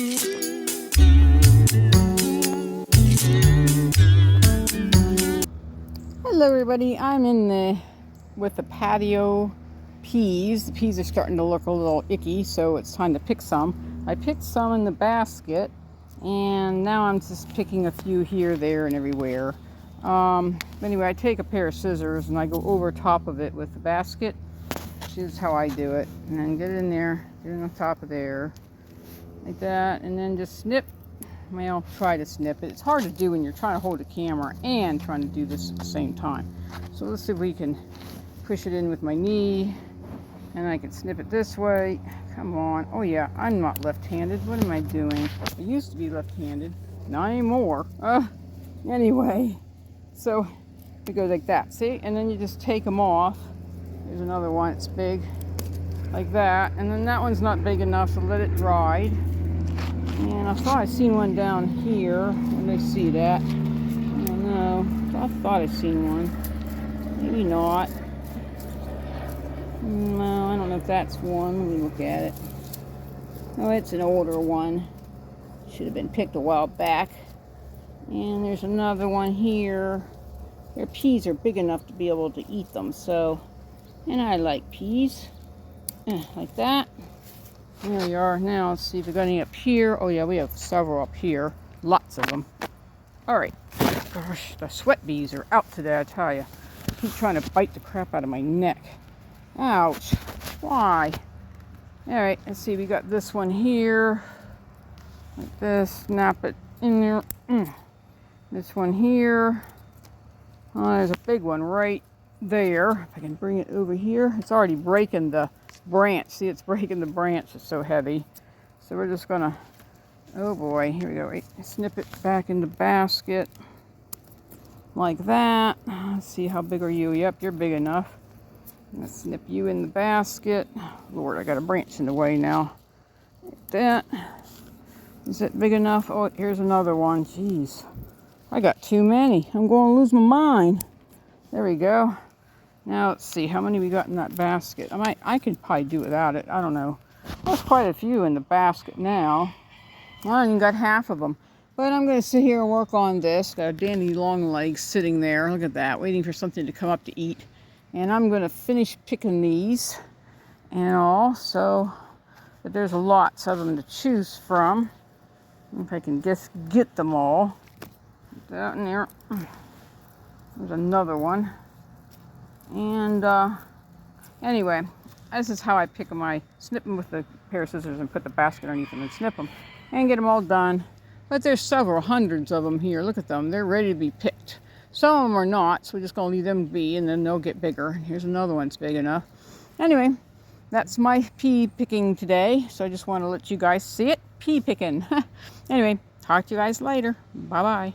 Hello everybody, I'm with the patio peas. The peas are starting to look a little icky, so it's time to pick some. I picked some in the basket, and now I'm just picking a few here, there, and everywhere. Anyway, I take a pair of scissors and I go over top of it with the basket. This is how I do it. And then get it in there, get it on top of there, like that, and then just snip. Well, try to snip it. It's hard to do when you're trying to hold the camera and trying to do this at the same time. So let's see if we can push it in with my knee, and I can snip it this way. Come on. Oh yeah, I'm not left-handed. What am I doing? I used to be left-handed, not anymore. Anyway, so it goes like that. See? And then you just take them off. There's another one. It's big, like that. And then that one's not big enough, so let it dry. And I thought I seen one down here. When I see that, I don't know. I thought I seen one. Maybe not. No, I don't know if that's one. Let me look at it. Oh, it's an older one. Should have been picked a while back. And there's another one here. Their peas are big enough to be able to eat them. So, and I like peas. Like that. There we are. Now let's see if we got any up here. Oh yeah, we have several up here. Lots of them. Alright. Gosh, the sweat bees are out today, I tell you. Keep trying to bite the crap out of my neck. Ouch. Why? Alright, let's see. We got this one here. Like this. Snap it in there. This one here. Oh, there's a big one right there. If I can bring it over here. It's already breaking the branch. See, it's breaking the branch. It's so heavy. So we're just gonna, oh boy, here we go. Right. Snip it back in the basket like that. Let's see, how big are you? Yep, you're big enough. I'm gonna snip you in the basket. Lord, I got a branch in the way now. Like that. Is it big enough? Oh, here's another one. Jeez, I got too many. I'm going to lose my mind. There we go. Now let's see how many we got in that basket. I could probably do without it. I don't know. There's quite a few in the basket now. I only got half of them. But I'm going to sit here and work on this. Got a dandy long leg sitting there. Look at that, waiting for something to come up to eat. And I'm going to finish picking these and all. So, but there's lots of them to choose from. If I can just get them all. Put that in there. There's another one. And anyway, this is how I pick them. I snip them with a pair of scissors and put the basket underneath them and snip them and get them all done. But there's several hundreds of them here. Look at them. They're ready to be picked. Some of them are not, so we're just going to leave them be, and then they'll get bigger. Here's another one that's big enough. Anyway, that's my pea picking today. So I just want to let you guys see it. Pea picking. Anyway, talk to you guys later. Bye-bye.